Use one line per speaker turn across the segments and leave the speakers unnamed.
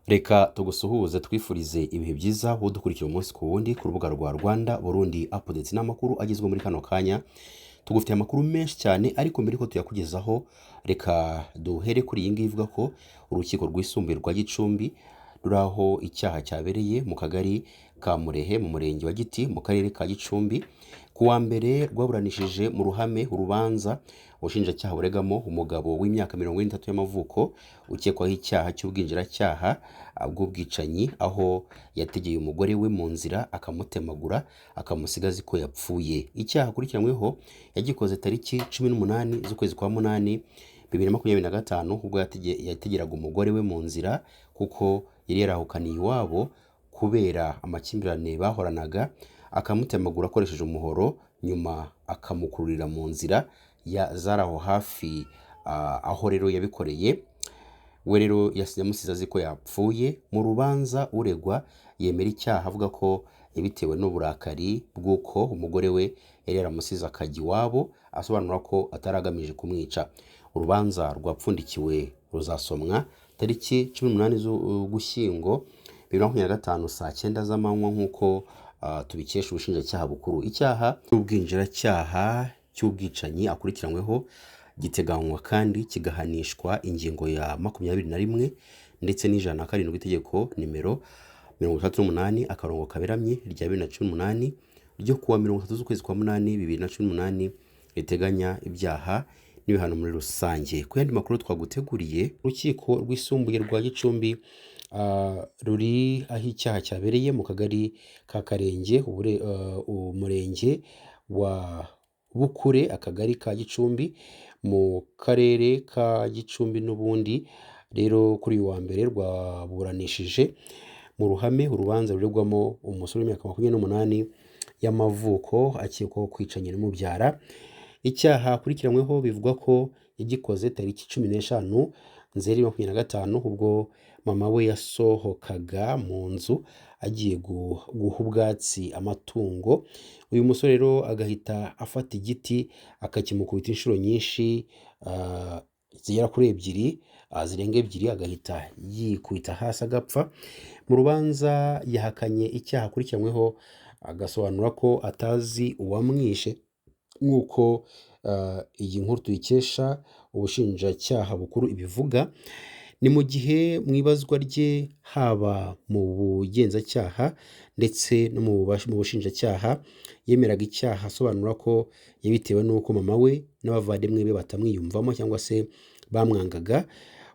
Reka tugusuhuze twifurize ibihe byiza wowe udukurikiye umunsi ku wundi ku rubuga rwa Rwanda Burundi Updates n'amakuru agezwe muri kano kanya. Tugufitiye amakuru menshi cyane ariko mbere ko tuyakugezaho reka duhere kuri iyi ngiyi ivuga ko urukiko rwisumbuye rwa Gicumbi ruraho icyaha cyabereye mu kagari ka Murehe mu murenge wa Giti mu karere ka Gicumbi. Ku wa mbere rwaburanishije mu ruhame urubanza ubushinjacyaha buregamo umugabo w'imyaka 30 y'amavuko ukekwaho icyaha cy'ubwinjiracyaha bw'ubwicanyi, aho yategeye umugore we mu nzira akamutemagura akamusigaza ko yapfuye. Icyaha akurikiranyweho yagikoze tariki 18 z'ukwezi kwa munani 2025 ubwo yategeraga umugore we mu nzira kuko yari yarahukaniye iwabo kubera amakimbirane bahoranaga, akamutemagura akoresheje umuhoro, nyuma akamukururira mu nzira zaraho hafi aho rero yabikoreye. We rero yamusize azi ko yapfuye. Mu rubanza uregwa yemera icyaha avuga ko yabitewe n'uburakari bw'uko umugore we yari yaramusize akajya iwabo, asobanura ko ataragamije kumwica. Urubanza rwapfundikiwe ruzasomwa tariki 18 z'Ugushyingo 2025 saa 9 z'amanywa nk'uko tubikesha ubushinjacyaha bukuru. Icyaha cy'ubwinjiracyaha cy'ubwicanyi akurikiranyweho giteganywa kandi kigahanishwa ingingo ya 21 ndetse n'107 itegeko nimero 38 akarongo kaberamye rya 2018 ryo kuwa 30 z'ukwezi kwa munani 2018 riteganya ibyaha n'ibihano muri rusange. Ku yandi makuru twaguteguriye, urukiko rwisumbuye rwa Gicumbi ruri aho icyaha cyabereye mu kagari ka Karenge umurenge wa Bukure akagari ka Gicumbi mu karere ka Gicumbi. N'ubundi rero kuri uyu wa mbere rwaburanishije mu ruhame urubanza ruregwamo umusore w'imyaka 28 y'amavuko akekwaho kwica nyina umubyara. Icyaha akurikiranyweho bivugwa ko yagikoze tariki 15 Nzeri 2025 ubwo mama we yasohokaga mu nzu agiye guha ubwatsi amatungo. Uyu musore rero agahita afata igiti akakimukubita inshuro nyinshi zigera kuri ebyiri zirenga ebyiri, agahita yikubita hasi agapfa. Mu rubanza yahakanye icyaha akurikiranyweho agasobanura ko atazi uwamwishe nk'uko iyi nkuru tuyikesha ubushinjacyaha bukuru ibivuga. Ni mu gihe mu ibazwa rye haba mu bugenzacyaha ndetse no mu bushinjacyaha yemeraga icyaha, asobanura ko yabitewe n'uko mama we n'abavandimwe be batamwiyumvamo cyangwa se bamwangaga.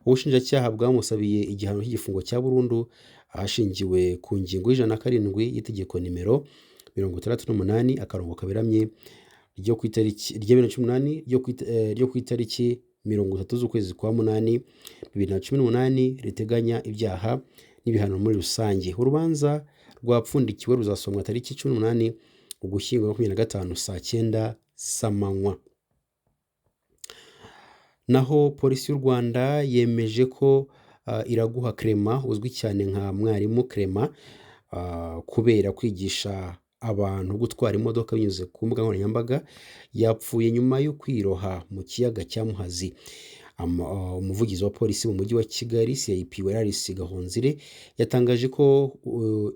Ubushinjacyaha bwamusabiye igihano cy'igifungo cya burundu ahashingiwe ku ngingo y'107 y'itegeko nimero 68 akarongo kaberamye ryo ku itariki 2018 ryo ku itariki 30 z'ukwezi kwa munani 2018 riteganya ibyaha n'ibihano muri rusange. Urubanza rwapfundikiwe ruzasomwa tariki 18 Ugushyingo 2025 saa 9 z'amanywa. Naho polisi y'u Rwanda yemeje ko Iraguha Clement uzwi cyane nka Mwarimu Clement kubera kwigisha abantu gutwara imodoka binyuze ku mbuga nkoranyambaga yapfuye nyuma yo kwiroha mu kiyaga cya Muhazi. Umuvugizi wa polisi mu mujyi wa Kigali CIP Weraris Gahonzire yatangaje ko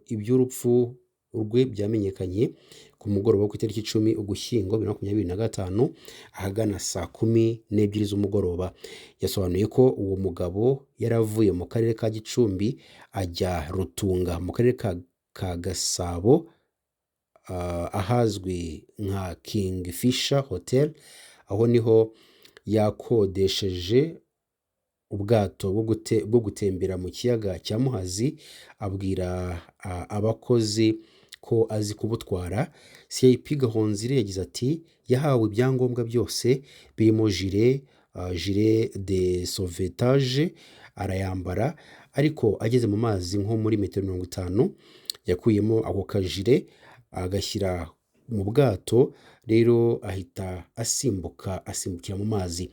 iby'urupfu rwe byamenyekanye ku mugoroba ku itariki 10 Ugushyingo 2025 ahagana saa 12 z'umugoroba. Yasobanuye ko uwo mugabo yaravuye mu karere ka Gicumbi ajya Rutunga mu karere ka Gasabo ahazwi nka Kingfisher Hotel, aho niho yakodesheje ubwato bwo gutembera mu kiyaga cya Muhazi. Abwira abakozi ko azi kubutwara. CIP Gahonzire yagize ati yahawe ibyangombwa byose birimo gilet de sauvetage arayambara, ariko ageze mu mazi nko muri metero 50 yakuyemo ako kajire agashyira mu bwato, rero ahita asimbukira mu mazi.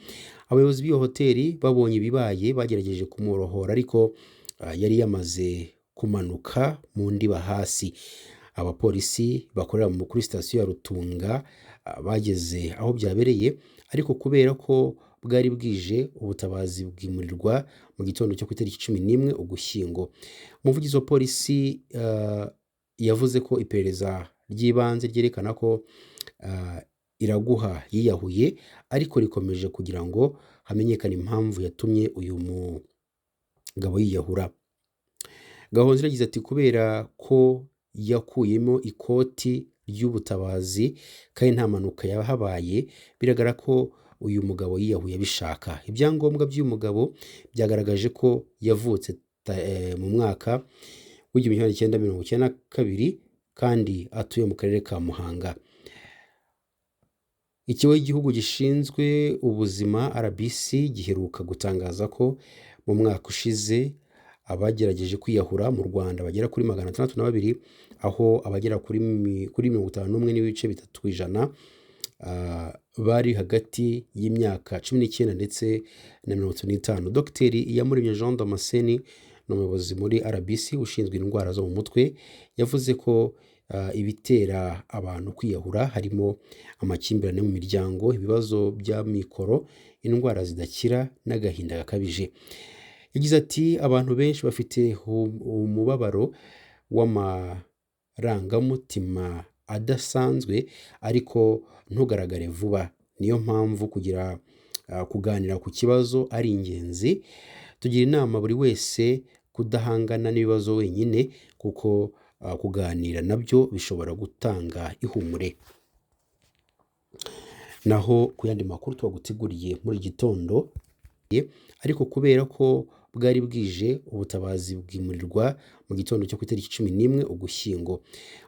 Abayobozi b'iyo hoteli babonye ibibaye bagerageje kumworohora, ariko yari yamaze kumanuka mu ndiba hasi. Abapolisi bakorera kuri sitasiyo ya Rutunga bageze aho byabereye, ariko kubera ko bwari bwije ubutabazi bwimurirwa mu gitondo cyo ku itariki 11 Ugushyingo. Umuvugizi wa polisi yavuze ko iperereza ry'ibanze ryerekana ko Iraguha yiyahuye ariko rikomeje kugira ngo hamenyekane impamvu yatumye uyu mugabo yiyahura. Gahonzire yagize ati kubera ko yakuyemo ikoti ry'ubutabazi kandi nta mpanuka yahabaye, biragaragara ko uyu mugabo yiyahuye abishaka. Ibyangombwa by'uyu mugabo byagaragaje ko yavutse mu mwaka w'1992 kandi atuye mu karere ka Muhanga. Ikigo cy'igihugu gishinzwe ubuzima RBC giheruka gutangaza ko mu mwaka ushize abagerageje kwiyahura mu Rwanda bagera kuri 602, aho abagera kuri 51.3% bari hagati y'imyaka 19 ndetse na 35. Dr Iyamuremye Jean Damascene ni umuyobozi muri RBC ushinzwe indwara zo mu mutwe, yavuze ko ibitera abantu kwiyahura harimo amakimbirane mu miryango, ibibazo bya mikoro, indwara zidakira n'agahinda gakabije. Yagize ati abantu benshi bafite umubabaro w'amarangamutima adasanzwe ariko ntugaragare vuba. Niyo mpamvu kuganira ku kibazo ari ingenzi. Tugira inama buri wese kudahangana n'ibibazo wenyine kuko kuganira nabyo bishobora gutanga ihumure. Naho ku yandi makuru twaguteguriye muri gitondo, ariko kubera ko bwari bwije ubutabazi bwimurirwa mu gitondo cyo ku itariki 11 Ugushyingo.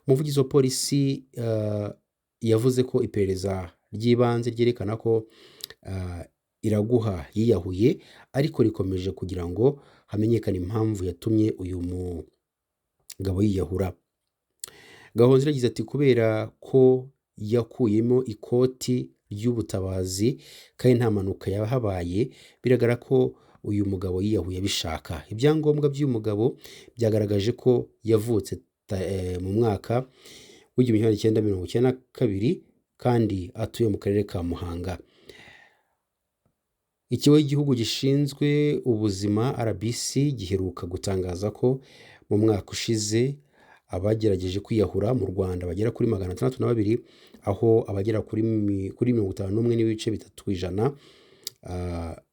Umuvugizi wa polisi yavuze ko iperereza ry'ibanze ryerekana ko Iraguha yiyahuye ariko rikomeje kugira ngo hamenyekane impamvu yatumye uyu mugabo yiyahura. Gahonzire yagize ati kubera ko yakuyemo ikoti ry'ubutabazi kandi nta mpanuka yahabaye, biragaragara ko uyu mugabo yiyahuye abishaka. Ibyangombwa by'uyu mugabo byagaragaje ko yavutse mu mwaka w'1992 kandi atuye mu karere ka Muhanga. Ikigo cy'igihugu gishinzwe ubuzima RBC giheruka gutangaza ko mu mwaka ushize abagerageje kwiyahura mu Rwanda bagera kuri 602, aho abagera kuri 51.3%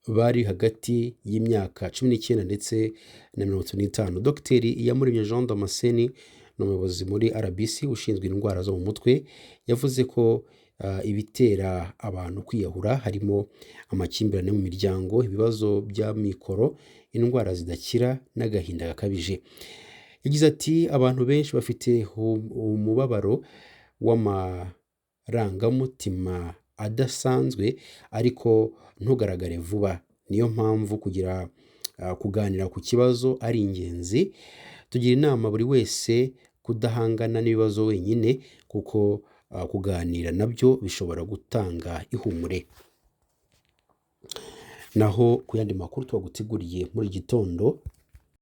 bari hagati y'imyaka 19 ndetse na 35. Dr Iyamuremye Jean Damascene ni umuyobozi muri RBC ushinzwe indwara zo mu mutwe, yavuze ko ibitera abantu kwiyahura harimo amakimbirane mu miryango, ibibazo bya mikoro, indwara zidakira n'agahinda gakabije. Yagize ati abantu benshi bafite umubabaro w'amarangamutima adasanzwe ariko ntugaragare vuba. Niyo mpamvu kuganira ku kibazo ari ingenzi. Tugira inama buri wese kudahangana n'ibibazo wenyine kuko kuganira nabyo bishobora gutanga ihumure. Naho ku yandi makuru twaguteguriye muri gitondo,